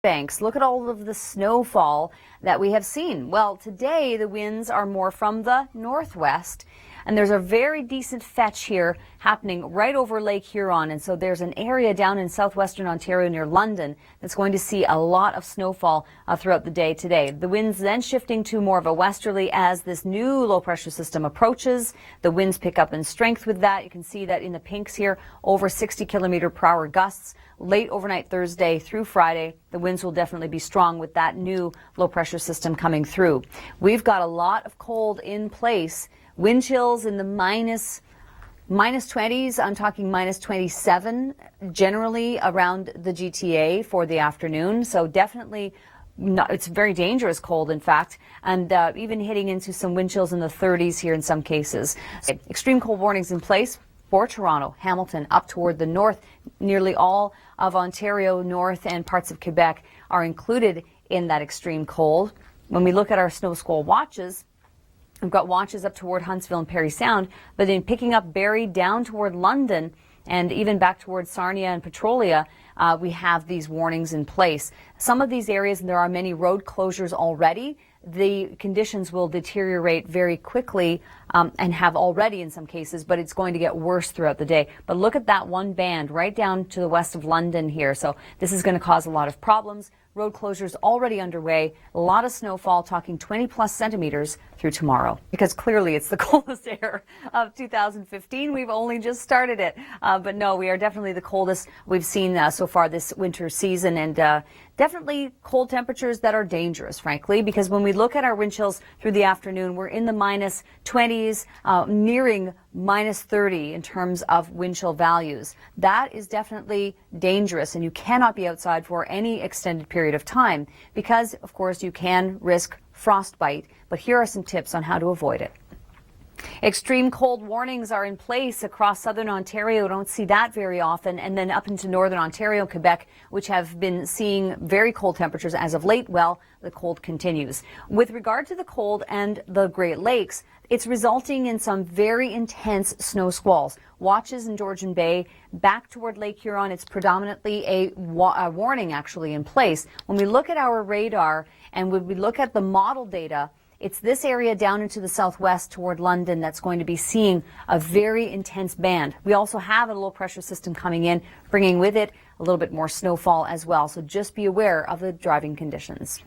Banks. Look at all of the snowfall that we have seen. Well, today the winds are more from the northwest, and there's a very decent fetch here happening right over Lake Huron. And so there's an area down in southwestern Ontario near London that's going to see a lot of snowfall throughout the day today. The winds then shifting to more of a westerly as this new low pressure system approaches. The winds pick up in strength with that. You can see that in the pinks here, over 60-kilometer-per-hour gusts. Late overnight Thursday through Friday, the winds will definitely be strong with that new low pressure system coming through. We've got a lot of cold in place. Wind chills in the minus 20s. I'm talking minus 27 generally around the GTA for the afternoon. So definitely it's very dangerous cold, in fact, and even hitting into some wind chills in the 30s here in some cases. So, extreme cold warnings in place for Toronto, Hamilton, up toward the north. Nearly all of Ontario, north, and parts of Quebec are included in that extreme cold. When we look at our snow squall watches, we've got watches up toward Huntsville and Parry Sound, but then picking up Barrie down toward London and even back towards Sarnia and Petrolia, we have these warnings in place. Some of these areas, and there are many road closures already, the conditions will deteriorate very quickly and have already in some cases, but it's going to get worse throughout the day. But look at that one band right down to the west of London here. So this is going to cause a lot of problems. Road closures already underway. A lot of snowfall, talking 20 plus centimeters through tomorrow. Because clearly it's the coldest air of 2015. We've only just started it. But no, we are definitely the coldest we've seen so far this winter season. And definitely cold temperatures that are dangerous, frankly, because when we look at our wind chills through the afternoon, we're in the minus 20s, nearing minus 30 in terms of wind chill values. That is definitely dangerous, and you cannot be outside for any extended period of time because, of course, you can risk frostbite. But here are some tips on how to avoid it. Extreme cold warnings are in place across southern Ontario. Don't see that very often. And then up into northern Ontario, Quebec, which have been seeing very cold temperatures as of late. Well, the cold continues. With regard to the cold and the Great Lakes, it's resulting in some very intense snow squalls. Watches in Georgian Bay, back toward Lake Huron, it's predominantly a warning actually in place. When we look at our radar and when we look at the model data, it's this area down into the southwest toward London that's going to be seeing a very intense band. We also have a low pressure system coming in, bringing with it a little bit more snowfall as well. So just be aware of the driving conditions.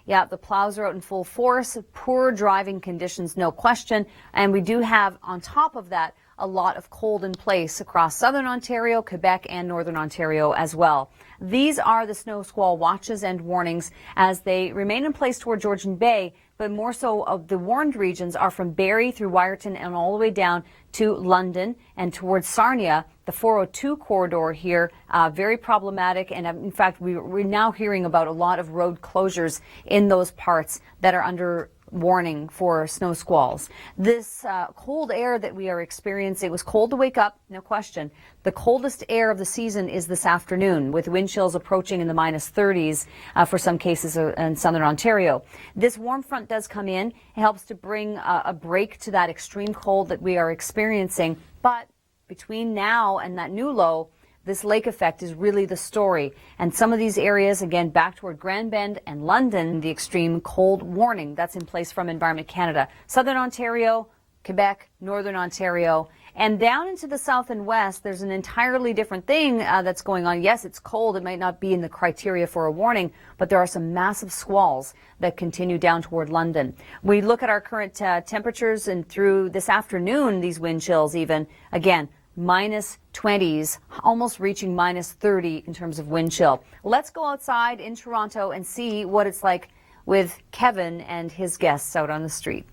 Yeah, the plows are out in full force, poor driving conditions, no question. And we do have, on top of that, a lot of cold in place across southern Ontario, Quebec, and northern Ontario as well. These are the snow squall watches and warnings as they remain in place toward Georgian Bay, but more so of the warned regions are from Barrie through Wyerton and all the way down to London and towards Sarnia. The 402 corridor here, very problematic, and in fact we're now hearing about a lot of road closures in those parts that are under warning for snow squalls. This cold air that we are experiencing, it was cold to wake up, no question. The coldest air of the season is this afternoon, with wind chills approaching in the minus 30s for some cases in southern Ontario. This warm front does come in. It helps to bring a break to that extreme cold that we are experiencing. But between now and that new low, this lake effect is really the story. And some of these areas, again, back toward Grand Bend and London, the extreme cold warning that's in place from Environment Canada. Southern Ontario, Quebec, Northern Ontario, and down into the south and west, there's an entirely different thing that's going on. Yes, it's cold. It might not be in the criteria for a warning, but there are some massive squalls that continue down toward London. We look at our current temperatures and through this afternoon, these wind chills even, again, minus 20s, almost reaching minus 30 in terms of wind chill. Let's go outside in Toronto and see what it's like with Kevin and his guests out on the street.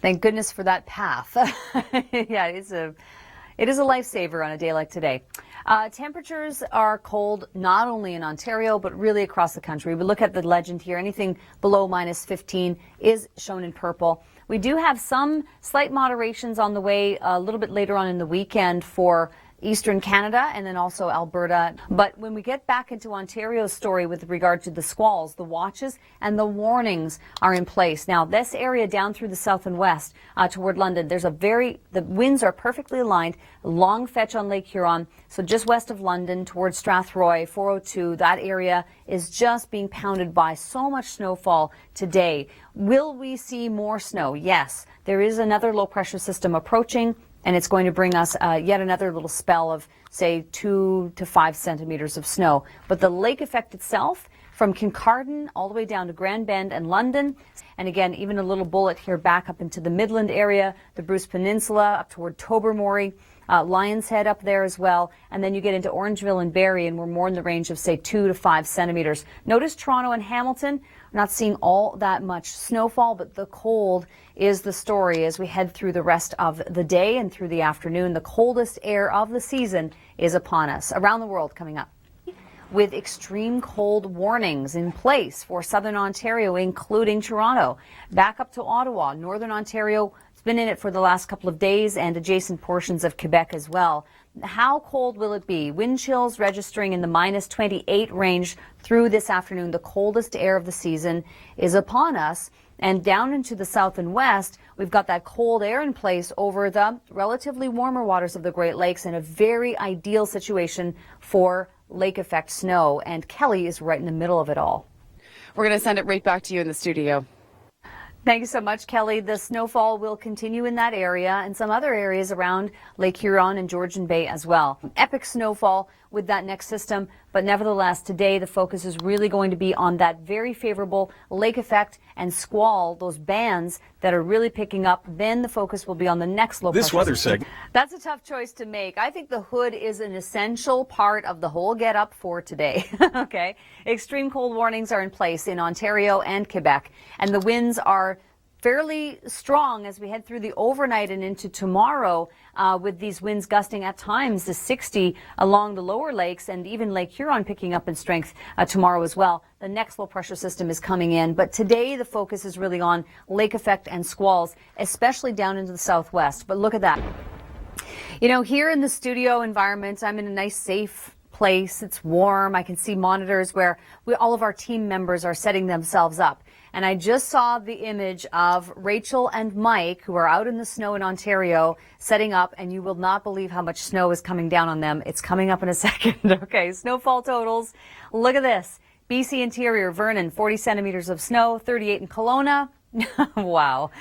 Thank goodness for that path. Yeah, it is a lifesaver on a day like today. Temperatures are cold not only in Ontario, but really across the country. We look at the legend here. Anything below minus 15 is shown in purple. We do have some slight moderations on the way a little bit later on in the weekend for eastern Canada and then also Alberta. But when we get back into Ontario's story with regard to the squalls, the watches and the warnings are in place. Now, this area down through the south and west toward London, the winds are perfectly aligned, long fetch on Lake Huron. So just west of London towards Strathroy, 402, that area is just being pounded by so much snowfall today. Will we see more snow? Yes. There is another low pressure system approaching, and it's going to bring us yet another little spell of, say, 2 to 5 centimeters of snow. But the lake effect itself, from Kincardine all the way down to Grand Bend and London, and again, even a little bullet here back up into the Midland area, the Bruce Peninsula, up toward Tobermory, Lions Head up there as well, and then you get into Orangeville and Barrie, and we're more in the range of, say, 2 to 5 centimeters. Notice Toronto and Hamilton, not seeing all that much snowfall, but the cold is the story as we head through the rest of the day and through the afternoon. The coldest air of the season is upon us. Around the world coming up, with extreme cold warnings in place for southern Ontario, including Toronto. Back up to Ottawa, northern Ontario, it's been in it for the last couple of days, and adjacent portions of Quebec as well. How cold will it be? Wind chills registering in the minus 28 range through this afternoon. The coldest air of the season is upon us. And down into the south and west, we've got that cold air in place over the relatively warmer waters of the Great Lakes, in a very ideal situation for lake effect snow. And Kelly is right in the middle of it all. We're going to send it right back to you in the studio. Thank you so much, Kelly. The snowfall will continue in that area and some other areas around Lake Huron and Georgian Bay as well. Epic snowfall with that next system, but nevertheless, today the focus is really going to be on that very favorable lake effect and squall, those bands that are really picking up. Then the focus will be on the next low pressure This weather system. segment. That's a tough choice to make. I think the hood is an essential part of the whole get up for today. Okay. Extreme cold warnings are in place in Ontario and Quebec, and the winds are fairly strong as we head through the overnight and into tomorrow, with these winds gusting at times to 60 along the lower lakes, and even Lake Huron picking up in strength tomorrow as well. The next low pressure system is coming in, but today the focus is really on lake effect and squalls, especially down into the southwest. But look at that. You know, here in the studio environment, I'm in a nice, safe place. It's warm. I can see monitors where all of our team members are setting themselves up. And I just saw the image of Rachel and Mike, who are out in the snow in Ontario, setting up, and you will not believe how much snow is coming down on them. It's coming up in a second. Okay, snowfall totals. Look at this. BC Interior, Vernon, 40 centimeters of snow, 38 in Kelowna. Wow.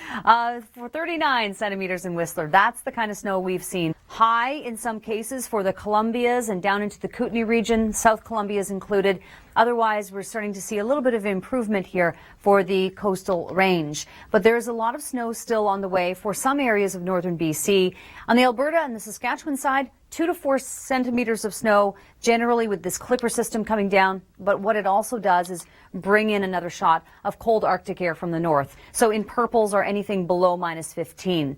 For 39 centimeters in Whistler. That's the kind of snow we've seen. High in some cases for the Columbias and down into the Kootenay region, South Columbias included. Otherwise, we're starting to see a little bit of improvement here for the coastal range. But there's a lot of snow still on the way for some areas of northern BC. On the Alberta and the Saskatchewan side, 2 to 4 centimeters of snow, generally with this clipper system coming down. But what it also does is bring in another shot of cold Arctic air from the north. So in purples or anything below minus 15.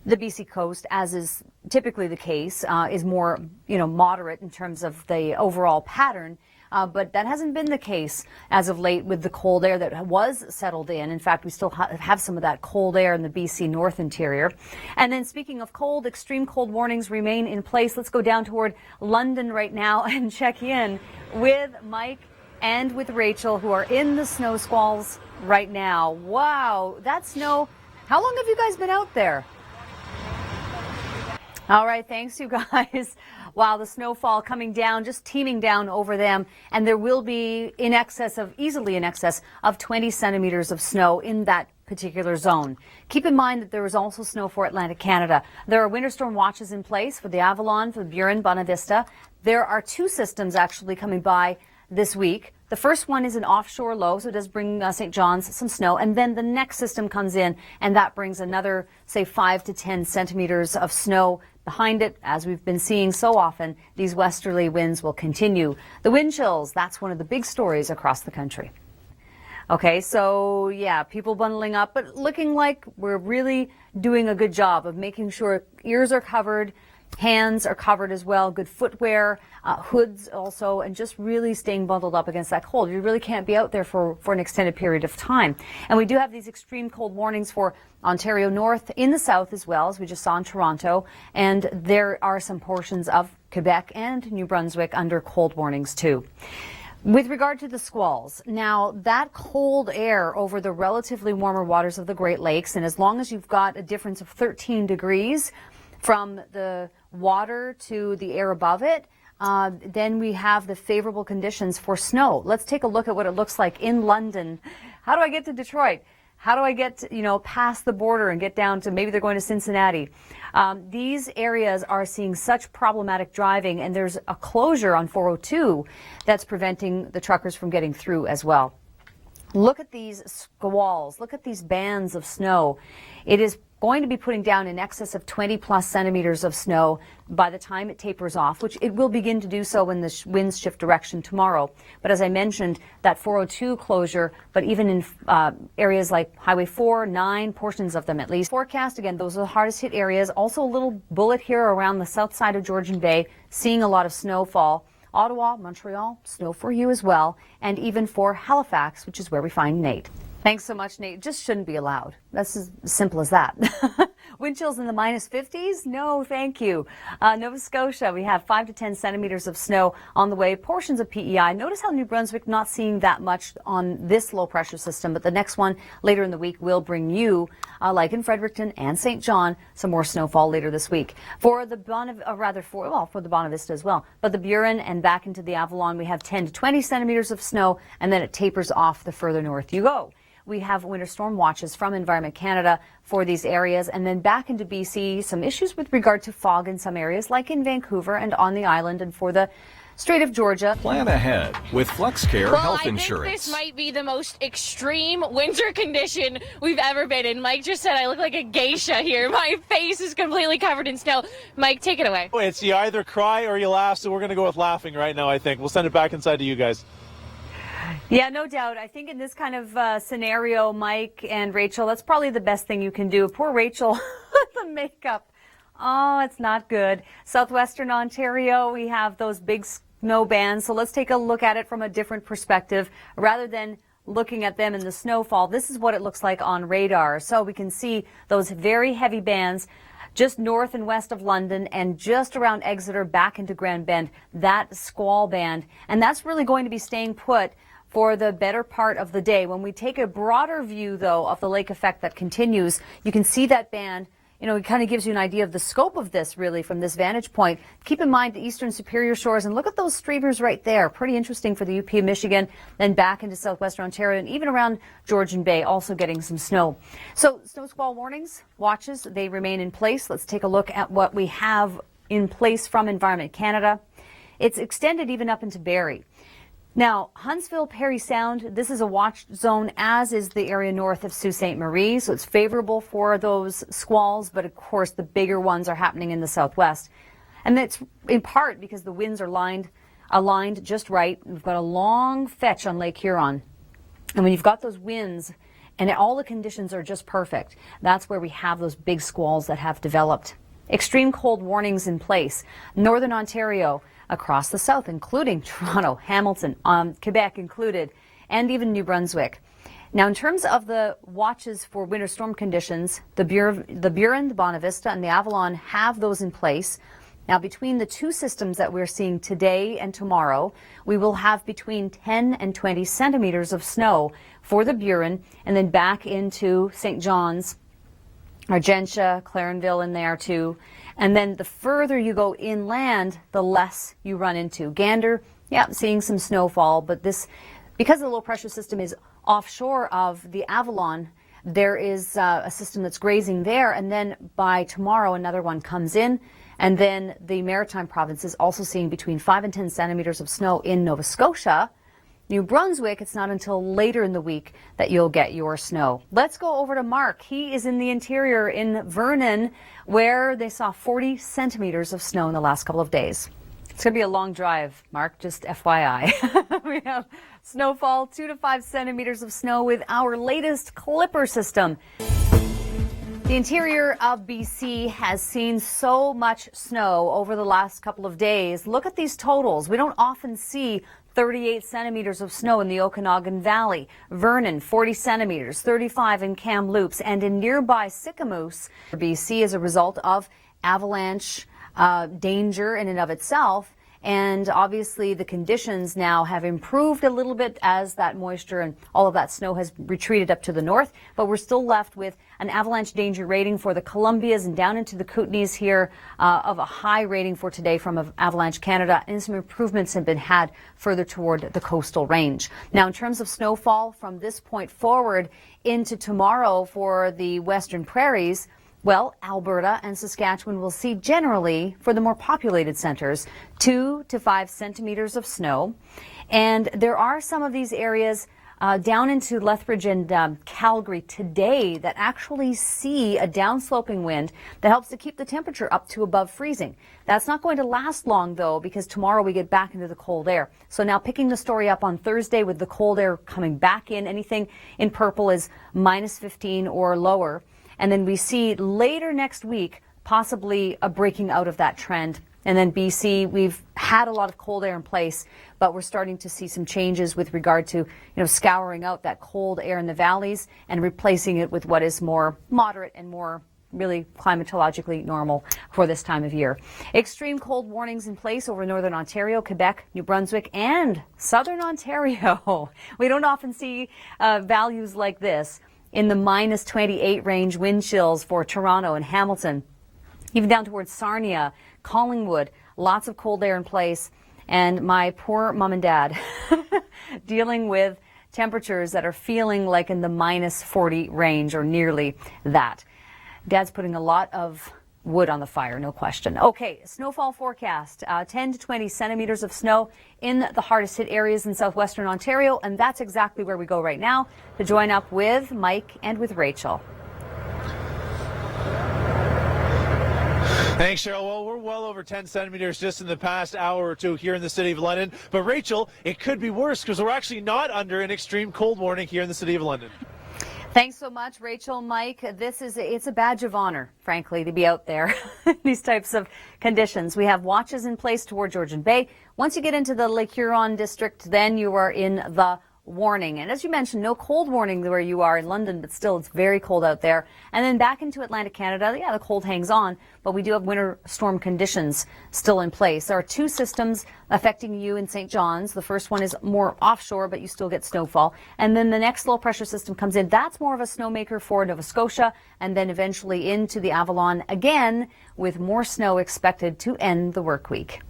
The BC coast, as is typically the case, is more, moderate in terms of the overall pattern. But that hasn't been the case as of late with the cold air that was settled in. In fact, we still have some of that cold air in the BC North Interior. And then speaking of cold, extreme cold warnings remain in place. Let's go down toward London right now and check in with Mike and with Rachel, who are in the snow squalls right now. Wow, that snow. How long have you guys been out there? All right, thanks, you guys. Wow, the snowfall coming down, just teeming down over them, and there will be easily in excess of 20 centimeters of snow in that particular zone. Keep in mind that there is also snow for Atlantic Canada. There are winter storm watches in place for the Avalon, for the Burin, Bonavista. There are 2 systems actually coming by this week. The first one is an offshore low, so it does bring St. John's some snow, and then the next system comes in, and that brings another, say, 5 to 10 centimeters of snow behind it. As we've been seeing so often, these westerly winds will continue. The wind chills, that's one of the big stories across the country. Okay, so yeah, people bundling up, but looking like we're really doing a good job of making sure ears are covered, Hands are covered as well, good footwear, hoods also, and just really staying bundled up against that cold. You really can't be out there for an extended period of time. And we do have these extreme cold warnings for Ontario North, in the south as well, as we just saw in Toronto. And there are some portions of Quebec and New Brunswick under cold warnings too. With regard to the squalls, now that cold air over the relatively warmer waters of the Great Lakes, and as long as you've got a difference of 13 degrees from the water to the air above it, then we have the favorable conditions for snow. Let's take a look at what it looks like in London. How do I get to Detroit? How do I get, past the border and get down to, maybe they're going to Cincinnati? These areas are seeing such problematic driving, and there's a closure on 402 that's preventing the truckers from getting through as well. Look at these squalls. Look at these bands of snow. It is going to be putting down in excess of 20 plus centimeters of snow by the time it tapers off, which it will begin to do so when the winds shift direction tomorrow. But as I mentioned, that 402 closure, but even in areas like Highway 4, 9, portions of them at least. Forecast, again, those are the hardest hit areas. Also a little bullet here around the south side of Georgian Bay, seeing a lot of snowfall. Ottawa, Montreal, snow for you as well, and even for Halifax, which is where we find Nate. Thanks so much, Nate. Just shouldn't be allowed. That's as simple as that. Wind chills in the minus 50s? No, thank you. Nova Scotia, we have 5 to 10 centimeters of snow on the way. Portions of PEI. Notice how New Brunswick not seeing that much on this low pressure system, but the next one later in the week will bring you, like in Fredericton and St. John, some more snowfall later this week. For the for the Bonavista as well. But the Burin and back into the Avalon, we have 10 to 20 centimeters of snow, and then it tapers off the further north you go. We have winter storm watches from Environment Canada for these areas, and then back into BC, some issues with regard to fog in some areas, like in Vancouver and on the island, and for the Strait of Georgia. Plan ahead with FlexCare Health Insurance. I think this might be the most extreme winter condition we've ever been in. Mike just said I look like a geisha here. My face is completely covered in snow. Mike, take it away. It's you either cry or you laugh, so we're going to go with laughing right now, I think. We'll send it back inside to you guys. Yeah, no doubt. I think in this kind of scenario, Mike and Rachel, that's probably the best thing you can do. Poor Rachel with the makeup. Oh, it's not good. Southwestern Ontario, we have those big snow bands. So let's take a look at it from a different perspective. Rather than looking at them in the snowfall, this is what it looks like on radar. So we can see those very heavy bands just north and west of London and just around Exeter back into Grand Bend, that squall band. And that's really going to be staying put for the better part of the day. When we take a broader view, though, of the lake effect that continues, you can see that band. It kind of gives you an idea of the scope of this, really, from this vantage point. Keep in mind the eastern Superior Shores, and look at those streamers right there. Pretty interesting for the UP of Michigan, then back into southwestern Ontario, and even around Georgian Bay, also getting some snow. So snow squall warnings, watches, they remain in place. Let's take a look at what we have in place from Environment Canada. It's extended even up into Barrie. Now, Huntsville, Parry Sound, this is a watch zone, as is the area north of Sault Ste. Marie, so it's favorable for those squalls, but of course the bigger ones are happening in the southwest. And that's in part because the winds are aligned just right. We've got a long fetch on Lake Huron. And when you've got those winds and all the conditions are just perfect, that's where we have those big squalls that have developed. Extreme cold warnings in place. Northern Ontario, across the south, including Toronto, Hamilton, Quebec included, and even New Brunswick. Now, in terms of the watches for winter storm conditions, the Burin, the Bonavista, and the Avalon have those in place. Now, between the two systems that we're seeing today and tomorrow, we will have between 10 and 20 centimeters of snow for the Burin, and then back into St. John's, Argentia, Clarenville in there too. And then the further you go inland, the less you run into. Gander, yeah, seeing some snowfall, but this, because the low pressure system is offshore of the Avalon, there is a system that's grazing there, and then by tomorrow another one comes in, and then the Maritime provinces also seeing between 5 and 10 centimeters of snow in Nova Scotia. New Brunswick, it's not until later in the week that you'll get your snow. Let's go over to Mark. He is in the interior in Vernon, where they saw 40 centimeters of snow in the last couple of days. It's going to be a long drive, Mark, just FYI. We have snowfall, 2 to 5 centimeters of snow with our latest Clipper system. The interior of BC has seen so much snow over the last couple of days. Look at these totals. We don't often see 38 centimeters of snow in the Okanagan Valley. Vernon, 40 centimeters, 35 in Kamloops, and in nearby Sicamous, BC, as a result of avalanche danger in and of itself. And obviously the conditions now have improved a little bit as that moisture and all of that snow has retreated up to the north. But we're still left with an avalanche danger rating for the Columbias and down into the Kootenays here of a high rating for today from Avalanche Canada. And some improvements have been had further toward the coastal range. Now, in terms of snowfall from this point forward into tomorrow for the western prairies, well, Alberta and Saskatchewan will see generally, for the more populated centers, 2 to 5 centimeters of snow. And there are some of these areas down into Lethbridge and Calgary today that actually see a downsloping wind that helps to keep the temperature up to above freezing. That's not going to last long, though, because tomorrow we get back into the cold air. So now picking the story up on Thursday with the cold air coming back in, anything in purple is minus 15 or lower. And then we see later next week possibly a breaking out of that trend. And then BC, we've had a lot of cold air in place, but we're starting to see some changes with regard to, scouring out that cold air in the valleys and replacing it with what is more moderate and more really climatologically normal for this time of year. Extreme cold warnings in place over northern Ontario, Quebec, New Brunswick, and southern Ontario. We don't often see values like this. In the minus 28 range wind chills for Toronto and Hamilton, even down towards Sarnia, Collingwood, lots of cold air in place. And my poor mom and dad dealing with temperatures that are feeling like in the minus 40 range or nearly that. Dad's putting a lot of wood on the fire, no question. Okay, snowfall forecast, 10 to 20 centimeters of snow in the hardest hit areas in southwestern Ontario, and that's exactly where we go right now to join up with Mike and with Rachel. Thanks, Cheryl. Well, we're well over 10 centimeters just in the past hour or two here in the city of London. But Rachel, it could be worse because we're actually not under an extreme cold warning here in the city of London. Thanks so much, Rachel. Mike, it's a badge of honor, frankly, to be out there in these types of conditions. We have watches in place toward Georgian Bay. Once you get into the Lake Huron district, then you are in the warning. And as you mentioned, no cold warning where you are in London, but still it's very cold out there. And then back into Atlantic Canada, yeah, the cold hangs on, but we do have winter storm conditions still in place. There are two systems affecting you in St. John's. The first one is more offshore, but you still get snowfall. And then the next low pressure system comes in. That's more of a snowmaker for Nova Scotia, and then eventually into the Avalon again with more snow expected to end the work week.